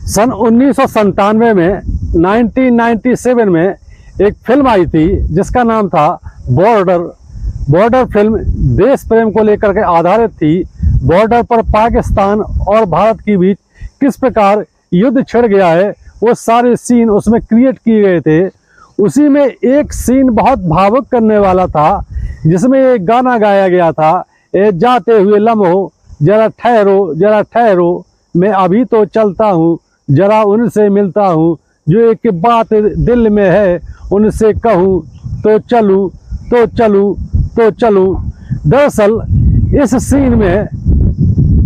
सन 1997 में 1997 में एक फिल्म आई थी जिसका नाम था बॉर्डर फिल्म देश प्रेम को लेकर के आधारित थी। बॉर्डर पर पाकिस्तान और भारत के बीच किस प्रकार युद्ध छिड़ गया है वो सारे सीन उसमें क्रिएट किए गए थे। उसी में एक सीन बहुत भावुक करने वाला था जिसमें एक गाना गाया गया था, ए जाते हुए लम्हो जरा ठहरो मैं अभी तो चलता हूँ, जरा उनसे मिलता हूँ, जो एक बात दिल में है उनसे कहूँ, तो चलूँ। दरअसल इस सीन में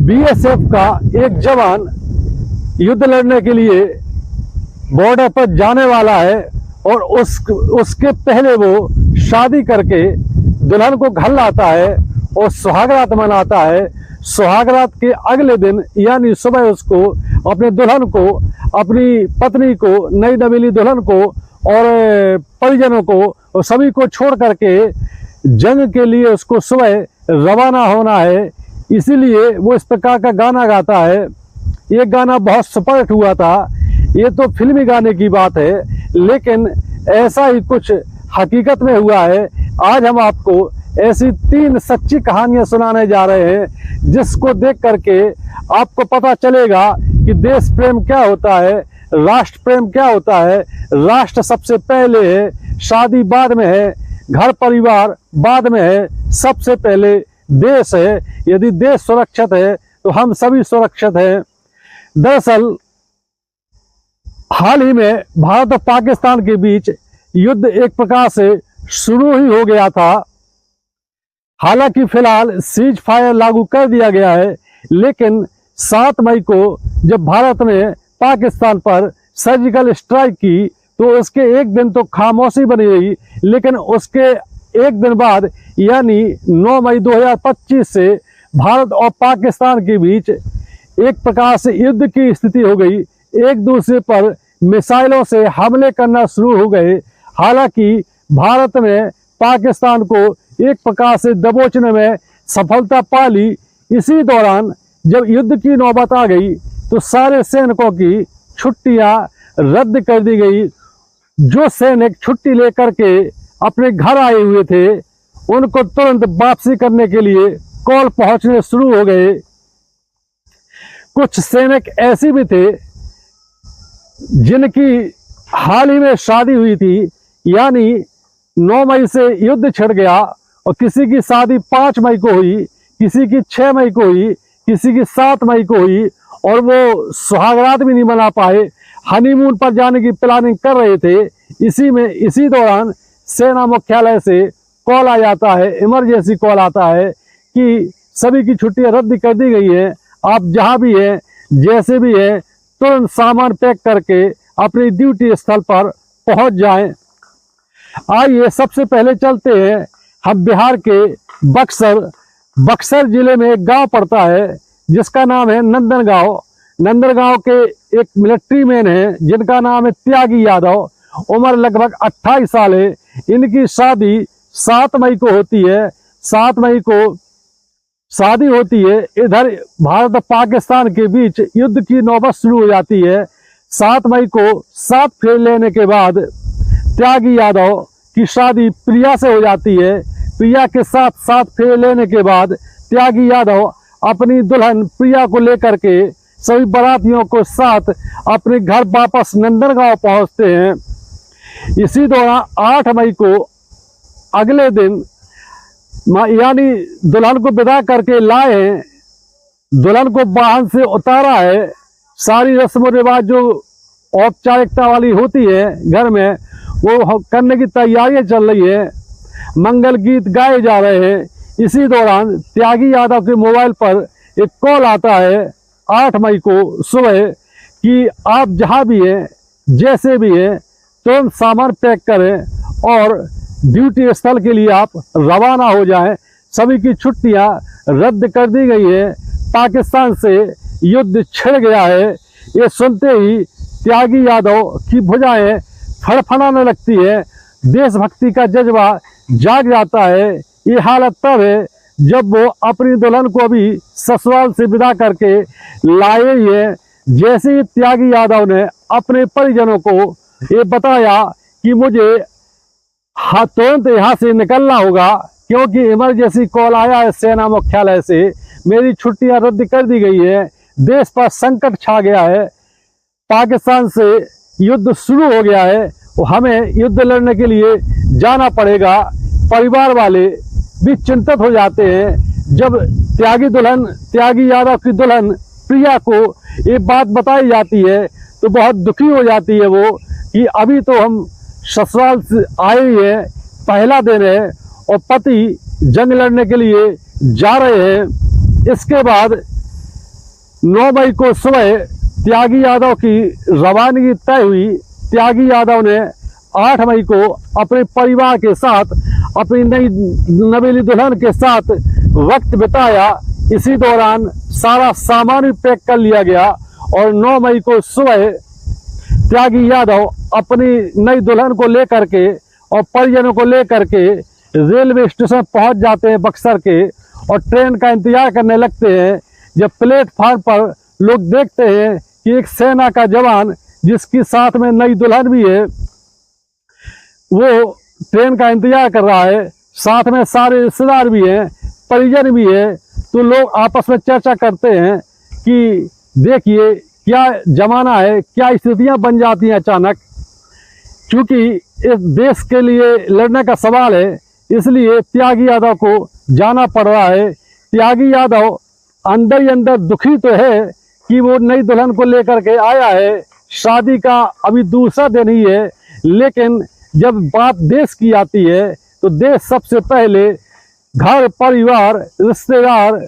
बीएसएफ का एक जवान युद्ध लड़ने के लिए बॉर्डर पर जाने वाला है और उसके पहले वो शादी करके दुल्हन को घर लाता है और सुहागरात मनाता है। सुहागरात के अगले दिन यानी सुबह उसको अपने दुल्हन को, अपनी पत्नी को, नई नवेली दुल्हन को और परिजनों को और सभी को छोड़ करके जंग के लिए उसको सुबह रवाना होना है। इसीलिए वो इस प्रकार का गाना गाता है। ये गाना बहुत सुपरहिट हुआ था। ये तो फिल्मी गाने की बात है, लेकिन ऐसा ही कुछ हकीकत में हुआ है। आज हम आपको ऐसी 3 सच्ची कहानियां सुनाने जा रहे हैं जिसको देख करके आपको पता चलेगा कि देश प्रेम क्या होता है, राष्ट्र प्रेम क्या होता है। राष्ट्र सबसे पहले है, शादी बाद में है, घर परिवार बाद में है, सबसे पहले देश है। यदि देश सुरक्षित है तो हम सभी सुरक्षित हैं। दरअसल हाल ही में भारत और पाकिस्तान के बीच युद्ध एक प्रकार से शुरू ही हो गया था। हालांकि फिलहाल सीज फायर लागू कर दिया गया है, लेकिन 7 मई को जब भारत ने पाकिस्तान पर सर्जिकल स्ट्राइक की तो उसके एक दिन तो खामोशी बनी रही, लेकिन उसके एक दिन बाद यानी 9 मई 2025 से भारत और पाकिस्तान के बीच एक प्रकार से युद्ध की स्थिति हो गई। एक दूसरे पर मिसाइलों से हमले करना शुरू हो गए। हालांकि भारत ने पाकिस्तान को एक प्रकार से दबोचने में सफलता पा ली। इसी दौरान जब युद्ध की नौबत आ गई तो सारे सैनिकों की छुट्टियां रद्द कर दी गई। जो सैनिक छुट्टी लेकर के अपने घर आए हुए थे उनको तुरंत वापसी करने के लिए कॉल पहुंचने शुरू हो गए। कुछ सैनिक ऐसे भी थे जिनकी हाल ही में शादी हुई थी, यानी 9 मई से युद्ध छिड़ गया और किसी की शादी 5 मई को हुई, किसी की 6 मई को हुई, किसी की 7 मई को हुई और वो सुहागरात भी नहीं मना पाए, हनीमून पर जाने की प्लानिंग कर रहे थे। इसी दौरान सेना मुख्यालय से कॉल आ जाता है, इमरजेंसी कॉल आता है कि सभी की छुट्टियां रद्द कर दी गई हैं, आप जहां भी हैं, जैसे भी हैं, तुरंत सामान पैक करके अपनी ड्यूटी स्थल पर पहुंच जाएं। आइए सबसे पहले चलते हैं हम बिहार के बक्सर जिले में एक गांव पड़ता है जिसका नाम है नंदनगांव। नंदनगांव के एक मिलिट्री मैन है जिनका नाम है त्यागी यादव। उम्र लगभग 28 साल है। इनकी शादी 7 मई को होती है। 7 मई को शादी होती है। इधर भारत और पाकिस्तान के बीच युद्ध की नौबत शुरू हो जाती है। 7 मई को 7 फेरे लेने के बाद त्यागी यादव की शादी प्रिया से हो जाती है। प्रिया के साथ 7 फेरे लेने के बाद त्यागी यादव अपनी दुल्हन प्रिया को लेकर के सभी बारातियों को साथ अपने घर वापस नंदनगांव पहुंचते हैं। इसी दौरान 8 मई को अगले दिन यानी दुल्हन को विदा करके लाए हैं, दुल्हन को वाहन से उतारा है। सारी रस्म रिवाज जो औपचारिकता वाली होती है घर में वो करने की तैयारियां चल रही है। मंगल गीत गाए जा रहे हैं। इसी दौरान त्यागी यादव के मोबाइल पर एक कॉल आता है 8 मई को सुबह कि आप जहां भी हैं, जैसे भी हैं, तुरंत सामान पैक करें और ड्यूटी स्थल के लिए आप रवाना हो जाएं। सभी की छुट्टियां रद्द कर दी गई है। पाकिस्तान से युद्ध छिड़ गया है। ये सुनते ही त्यागी यादव की भुजाएं फड़फड़ाने लगती है। देशभक्ति का जज्बा जाग जाता है। ये हालत तब है जब वो अपनी दुल्हन को अभी ससुराल से विदा करके लाए ही है। जैसे ही त्यागी यादव ने अपने परिजनों को ये बताया कि मुझे तुरंत यहाँ से निकलना होगा क्योंकि इमरजेंसी कॉल आया है सेना मुख्यालय से, मेरी छुट्टियां रद्द कर दी गई है, देश पर संकट छा गया है, पाकिस्तान से युद्ध शुरू हो गया है, हमें युद्ध लड़ने के लिए जाना पड़ेगा। परिवार वाले भी चिंतित हो जाते हैं। जब त्यागी यादव की दुल्हन प्रिया को ये बात बताई जाती है तो बहुत दुखी हो जाती है वो कि अभी तो हम ससुराल से आए ही हैं, पहला दिन है और पति जंग लड़ने के लिए जा रहे हैं। इसके बाद 9 मई को सुबह त्यागी यादव की रवानगी तय हुई। त्यागी यादव ने 8 मई को अपने परिवार के साथ, अपनी नई नवेली दुल्हन के साथ वक्त बिताया। इसी दौरान सारा सामान भी पैक कर लिया गया और 9 मई को सुबह त्यागी यादव अपनी नई दुल्हन को लेकर के और परिजनों को लेकर के रेलवे स्टेशन पहुंच जाते हैं बक्सर के और ट्रेन का इंतजार करने लगते हैं। जब प्लेटफार्म पर लोग देखते हैं कि एक सेना का जवान जिसकी साथ में नई दुल्हन भी है वो ट्रेन का इंतजार कर रहा है, साथ में सारे रिश्तेदार भी हैं, परिजन भी है, तो लोग आपस में चर्चा करते हैं कि देखिए क्या जमाना है, क्या स्थितियां बन जाती हैं अचानक। क्योंकि इस देश के लिए लड़ने का सवाल है, इसलिए त्यागी यादव को जाना पड़ रहा है। त्यागी यादव अंदर ही अंदर दुखी तो है कि वो नई दुल्हन को लेकर के आया है, शादी का अभी दूसरा दिन ही है, लेकिन जब बात देश की आती है तो देश सबसे पहले, घर परिवार रिश्तेदार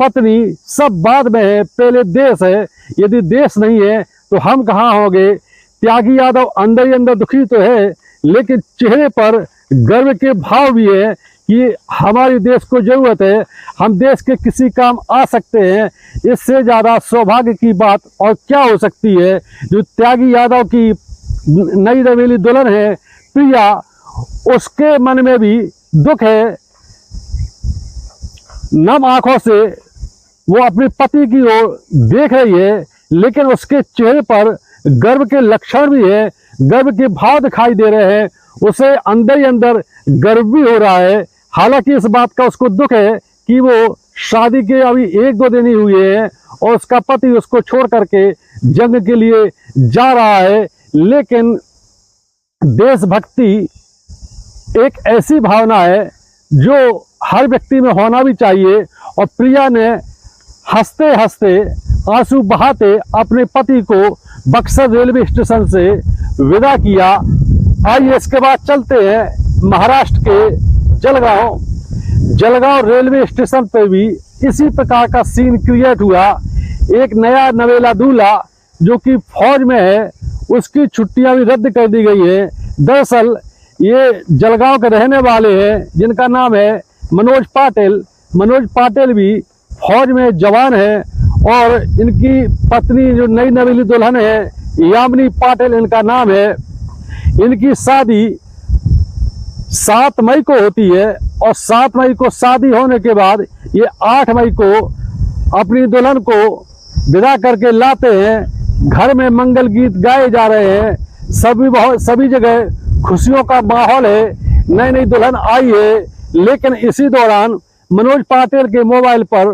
पत्नी सब बाद में है, पहले देश है। यदि देश नहीं है तो हम कहाँ होंगे। त्यागी यादव अंदर ही अंदर दुखी तो है, लेकिन चेहरे पर गर्व के भाव भी है कि हमारे देश को जरूरत है, हम देश के किसी काम आ सकते हैं। इससे ज़्यादा सौभाग्य की बात और क्या हो सकती है। जो त्यागी यादव की नई नवेली दुल्हन है प्रिया, उसके मन में भी दुख है। नम आंखों से वो अपने पति की ओर देख रही है, लेकिन उसके चेहरे पर गर्व के लक्षण भी है, गर्व के भाव दिखाई दे रहे हैं। उसे अंदर ही अंदर गर्व भी हो रहा है। हालांकि इस बात का उसको दुख है कि वो शादी के अभी 1-2 दिन ही हुए हैं और उसका पति उसको छोड़ करके जंग के लिए जा रहा है। लेकिन देशभक्ति एक ऐसी भावना है जो हर व्यक्ति में होना भी चाहिए। और प्रिया ने हंसते हंसते, आंसू बहाते अपने पति को बक्सर रेलवे स्टेशन से विदा किया। आइए इसके बाद चलते हैं महाराष्ट्र के जलगांव रेलवे स्टेशन पर भी इसी प्रकार का सीन क्रिएट हुआ। एक नया नवेला दूल्हा जो कि फौज में है, उसकी छुट्टियां भी रद्द कर दी गई है। दरअसल ये जलगांव के रहने वाले हैं जिनका नाम है मनोज पाटिल। मनोज पाटिल भी फौज में जवान है और इनकी पत्नी जो नई नवेली दुल्हन है यामिनी पाटिल इनका नाम है। इनकी शादी 7 मई को होती है और 7 मई को शादी होने के बाद ये 8 मई को अपनी दुल्हन को विदा करके लाते हैं। घर में मंगल गीत गाए जा रहे हैं, सभी जगह खुशियों का माहौल है। नई दुल्हन आई है, लेकिन इसी दौरान मनोज पाटिल के मोबाइल पर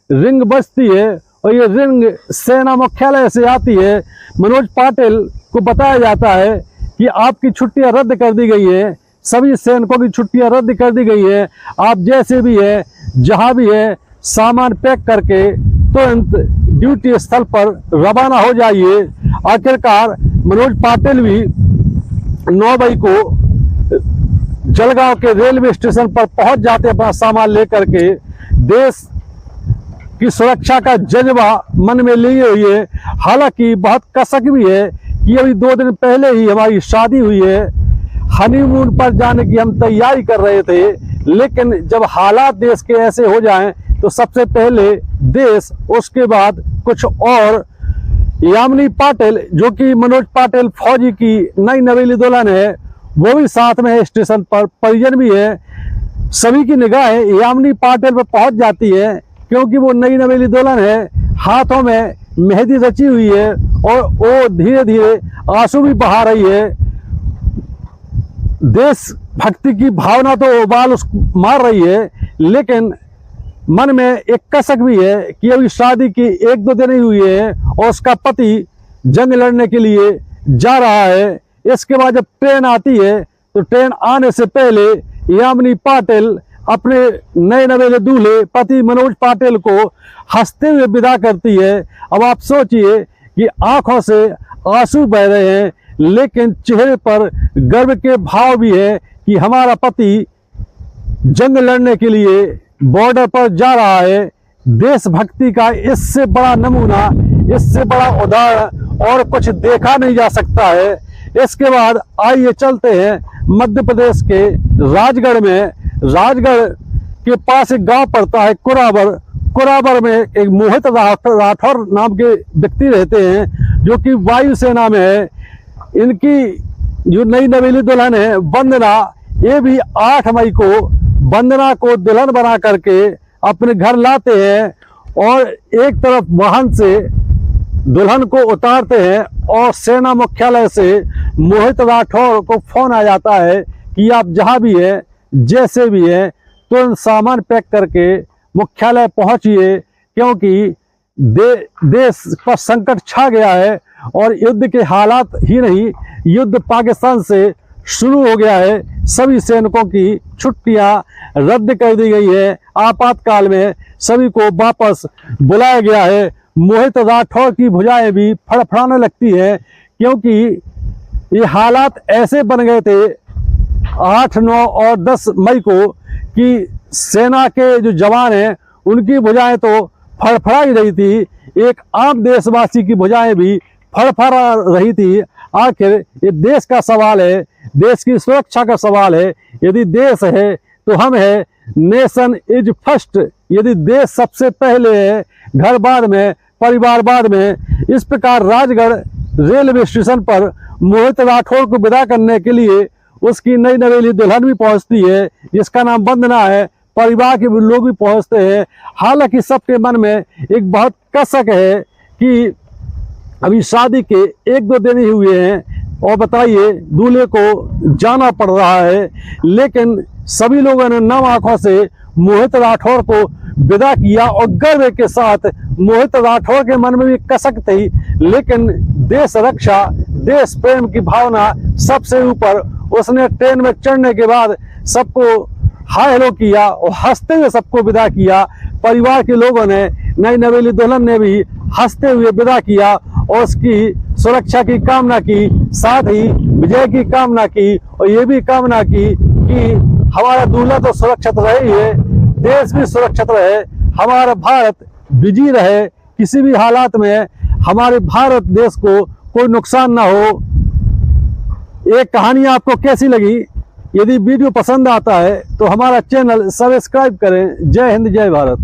रिंग बजती है और ये रिंग सेना मुख्यालय से आती है। मनोज पाटिल को बताया जाता है कि आपकी छुट्टियां रद्द कर दी गई है, सभी सैनिकों की छुट्टियां रद्द कर दी गई है, आप जैसे भी है जहां भी है सामान पैक करके तुरंत ड्यूटी स्थल पर रवाना हो जाइए। आखिरकार मनोज पाटिल भी 9 मई को जलगांव के रेलवे स्टेशन पर पहुंच जाते अपना सामान लेकर के। देश की सुरक्षा का जज्बा मन में लिए हुई है। हालांकि बहुत कसक भी है कि अभी 2 दिन पहले ही हमारी शादी हुई है, हनीमून पर जाने की हम तैयारी कर रहे थे, लेकिन जब हालात देश के ऐसे हो जाएं तो सबसे पहले देश, उसके बाद कुछ और। यामिनी पाटिल जो कि मनोज पाटिल फौजी की नई नवेली दुल्हन है, वो भी साथ में है स्टेशन पर, परिजन भी है। सभी की निगाहें यामिनी पाटिल पर पहुंच जाती है क्योंकि वो नई नवेली दुल्हन है, हाथों में मेहंदी रची हुई है और वो धीरे धीरे आंसू भी बहा रही है। देश भक्ति की भावना तो उबाल मार रही है, लेकिन मन में एक कसक भी है कि अभी शादी की 1-2 दिन ही हुई है और उसका पति जंग लड़ने के लिए जा रहा है। इसके बाद जब ट्रेन आती है तो ट्रेन आने से पहले यामिनी पाटिल अपने नए नवेले दूल्हे पति मनोज पाटिल को हंसते हुए विदा करती है। अब आप सोचिए कि आंखों से आंसू बह रहे हैं, लेकिन चेहरे पर गर्व के भाव भी है कि हमारा पति जंग लड़ने के लिए बॉर्डर पर जा रहा है। देशभक्ति का इससे बड़ा नमूना, इससे बड़ा उदाहरण और कुछ देखा नहीं जा सकता है। इसके बाद आइए चलते हैं मध्य प्रदेश के राजगढ़ में। राजगढ़ के पास एक गांव पड़ता है कुराबर। कुराबर में एक मोहित राठौर नाम के व्यक्ति रहते हैं, जो कि वायुसेना में है। इनकी जो नई नवेली दुल्हन है वंदना, ये भी 8 मई को वंदना को दुल्हन बना करके अपने घर लाते हैं और एक तरफ वाहन से दुल्हन को उतारते हैं और सेना मुख्यालय से मोहित राठौर को फोन आ जाता है कि आप जहां भी हैं, जैसे भी हैं, तुरंत सामान पैक करके मुख्यालय पहुंचिए, क्योंकि देश पर संकट छा गया है और युद्ध के हालात ही नहीं, युद्ध पाकिस्तान से शुरू हो गया है। सभी सैनिकों की छुट्टियां रद्द कर दी गई है। आपातकाल में सभी को वापस बुलाया गया है। मोहित राठौर की भुजाएं भी फड़फड़ाने लगती है, क्योंकि ये हालात ऐसे बन गए थे 8, 9 और 10 मई को कि सेना के जो जवान हैं उनकी भुजाएं तो फड़फड़ा ही रही थी, एक आम देशवासी की भुजाएं भी फड़फड़ा रही थी। आखिर ये देश का सवाल है, देश की सुरक्षा का सवाल है। यदि देश है तो हम है, नेशन इज फर्स्ट। यदि देश सबसे पहले है, घर बाद में, परिवार बाद में। इस प्रकार राजगढ़ रेलवे स्टेशन पर मोहित राठौर को विदा करने के लिए उसकी नई नवेली दुल्हन भी पहुंचती है, जिसका नाम वंदना है। परिवार के लोग भी पहुंचते हैं। हालांकि सबके मन में एक बहुत कसक है कि अभी शादी के 1-2 दिन ही हुए हैं और बताइए दूल्हे को जाना पड़ रहा है, लेकिन सभी लोगों ने नम आंखों से मोहित राठौर को विदा किया और गर्व के साथ। मोहित राठौर के मन में भी कसक थी, लेकिन देश रक्षा, देश प्रेम की भावना सबसे ऊपर। उसने ट्रेन में चढ़ने के बाद सबको हाय हेलो किया और हंसते हुए सबको विदा किया। परिवार के लोगों ने, नई नवेली दुल्हन ने भी हंसते हुए विदा किया और उसकी सुरक्षा की कामना की, साथ ही विजय की कामना की और ये भी कामना की कि हमारा दूल्हा तो सुरक्षित रहे ही है, देश भी सुरक्षित रहे, हमारा भारत विजयी रहे, किसी भी हालात में हमारे भारत देश को कोई नुकसान ना हो। ये कहानी आपको कैसी लगी? यदि वीडियो पसंद आता है तो हमारा चैनल सब्सक्राइब करें। जय हिंद, जय भारत।